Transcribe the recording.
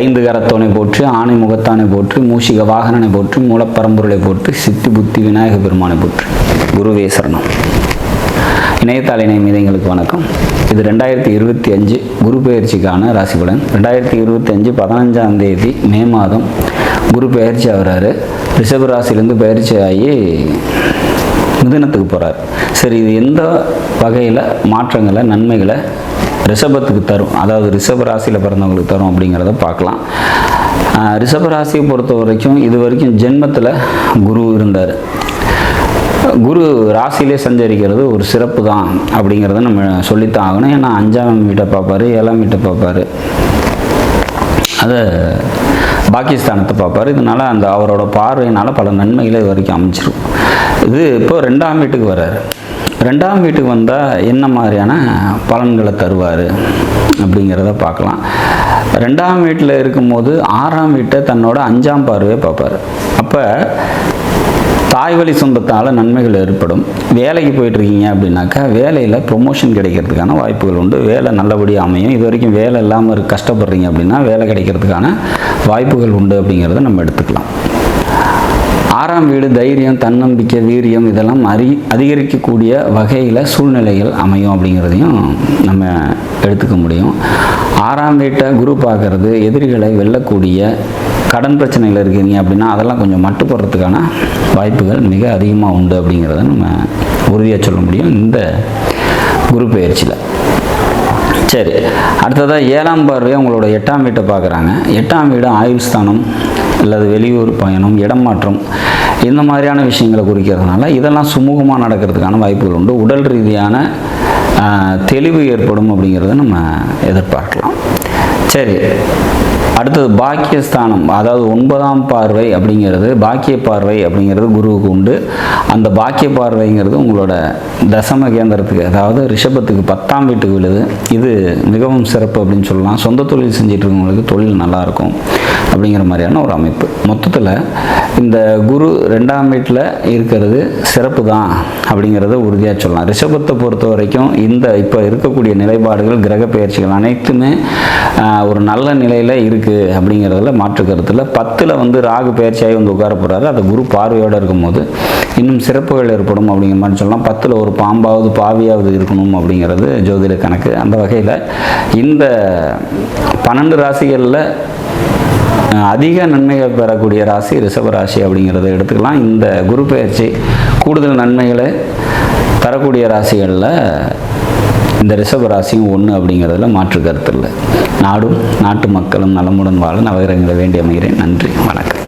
ஐந்து கரத்தோனை போற்றி, ஆணை முகத்தானை போற்றி, மூஷிக வாகனனை போற்றி, மூலப்பரம்பொருளை போற்றி, சித்தி புத்தி விநாயக பெருமானை போற்றி. குருவே சரணம். இணையத்தாள் இணைய மீதங்களுக்கு வணக்கம். இது 2025 குரு பெயர்ச்சிக்கான ராசி பலன். 2025 15ஆம் தேதி மே மாதம் குரு பெயர்ச்சி ஆகிறாரு. ரிஷப ராசியிலேருந்து பயிற்சி ஆகி மிதுனத்துக்கு போகிறார். சரி, இது எந்த வகையில் மாற்றங்களை நன்மைகளை ரிஷபத்துக்கு தரும், அதாவது ரிஷப ராசியில் பிறந்தவங்களுக்கு தரும் அப்படிங்கிறத பார்க்கலாம். ரிஷப ராசியை பொறுத்த வரைக்கும் இது வரைக்கும் ஜென்மத்தில் குரு இருந்தார். குரு ராசியிலே சஞ்சரிக்கிறது ஒரு சிறப்பு தான் அப்படிங்கிறத நம்ம சொல்லித்தான் ஆகணும். ஏன்னா 5ஆம் வீட்டை பார்ப்பார், 7ஆம் வீட்டை பார்ப்பார், அதை பாகிஸ்தானத்தை பார்ப்பார். இதனால் அந்த அவரோட பார்வையினால் பல நன்மைகளை இது வரைக்கும் அமைச்சிரும். இது இப்போ 2ஆம் வீட்டுக்கு வர்றாரு. 2ஆம் வீட்டுக்கு வந்தால் என்ன மாதிரியான பலன்களை தருவார் அப்படிங்கிறத பார்க்கலாம். 2ஆம் வீட்டில் இருக்கும்போது 6ஆம் வீட்டை தன்னோட 5ஆம் பார்வையை பார்ப்பார். அப்போ தாய் வழி சொந்தத்தால் நன்மைகள் ஏற்படும். வேலைக்கு போயிட்டுருக்கீங்க அப்படின்னாக்கா வேலையில் ப்ரொமோஷன் கிடைக்கிறதுக்கான வாய்ப்புகள் உண்டு. வேலை நல்லபடியாக அமையும். இது வரைக்கும் வேலை இல்லாமல் கஷ்டப்படுறீங்க அப்படின்னா வேலை கிடைக்கிறதுக்கான வாய்ப்புகள் உண்டு அப்படிங்கிறத நம்ம எடுத்துக்கலாம். 6ஆம் வீடு தைரியம், தன்னம்பிக்கை, வீரியம் இதெல்லாம் அதிகரிக்கக்கூடிய வகையில் சூழ்நிலைகள் அமையும் அப்படிங்கிறதையும் நம்ம எடுத்துக்க முடியும். 6ஆம் வீட்டை குரு பார்க்கறது எதிரிகளை வெல்லக்கூடிய, கடன் பிரச்சனைகள் இருக்கீங்க அப்படின்னா அதெல்லாம் கொஞ்சம் மட்டுப்படுறதுக்கான வாய்ப்புகள் மிக அதிகமாக உண்டு அப்படிங்கிறத நம்ம உறுதியாக சொல்ல முடியும் இந்த குரு பெயர்ச்சியில். சரி, அடுத்ததாக 7ஆம் பார்வையை உங்களோட 8ஆம் வீட்டை பார்க்குறாங்க. 8ஆம் வீடு ஆயுள் ஸ்தானம், அல்லது வெளியூர் பயணம், இடம் மாற்றம், இந்த மாதிரியான விஷயங்களை குறிக்கிறதுனால இதெல்லாம் சுமூகமாக நடக்கிறதுக்கான வாய்ப்புகள் உண்டு. உடல் ரீதியான தெளிவு ஏற்படும் அப்படிங்கிறத நம்ம எதிர்பார்க்கலாம். சரி, அடுத்தது பாக்கியஸ்தானம், அதாவது 9ஆம் பார்வை அப்படிங்கிறது, பாக்கிய பார்வை அப்படிங்கிறது குருவுக்கு உண்டு. அந்த பாக்கிய பார்வைங்கிறது உங்களோட தசம கேந்திரத்துக்கு, அதாவது ரிஷபத்துக்கு 10ஆம் வீட்டுக்கு விழுது. இது மிகவும் சிறப்பு அப்படின்னு சொல்லலாம். சொந்த தொழில் செஞ்சிட்டு இருக்கவங்களுக்கு தொழில் நல்லாயிருக்கும் அப்படிங்கிற மாதிரியான ஒரு அமைப்பு. மொத்தத்தில் இந்த குரு 2ஆம் வீட்டில் இருக்கிறது சிறப்பு தான் அப்படிங்கிறத உறுதியாக சொல்லலாம். ரிஷபத்தை பொறுத்த வரைக்கும் இந்த இப்போ இருக்கக்கூடிய நிலைப்பாடுகள், கிரக பெயர்ச்சிகள் அனைத்துமே ஒரு நல்ல நிலையில் இருக்குது அப்படிங்கிறதுல மாற்று கருத்தில். 10ல் வந்து ராகு பெயர்ச்சியாகி வந்து உட்கார போகிறாரு. அது குரு பார்வையோடு இருக்கும்போது இன்னும் சிறப்புகள் ஏற்படும் அப்படிங்கிற மாதிரி சொல்லலாம். 10ல் ஒரு பாம்பாவது பாவியாவது இருக்கணும் அப்படிங்கிறது ஜோதிட கணக்கு. அந்த வகையில் இந்த 12 ராசிகளில் அதிக நன்மைகள் பெறக்கூடிய ராசி ரிஷப ராசி அப்படிங்கிறத எடுத்துக்கலாம். இந்த குரு பெயர்ச்சி கூடுதல் நன்மைகளை தரக்கூடிய ராசிகளில் இந்த ரிஷப ராசியும் ஒன்று அப்படிங்கிறதுல மாற்று கருத்து இல்லை. நாடும் நாட்டு மக்களும் நலமுடன் வாழ நவகிரகங்களை வேண்டி அமைகிறேன். நன்றி, வணக்கம்.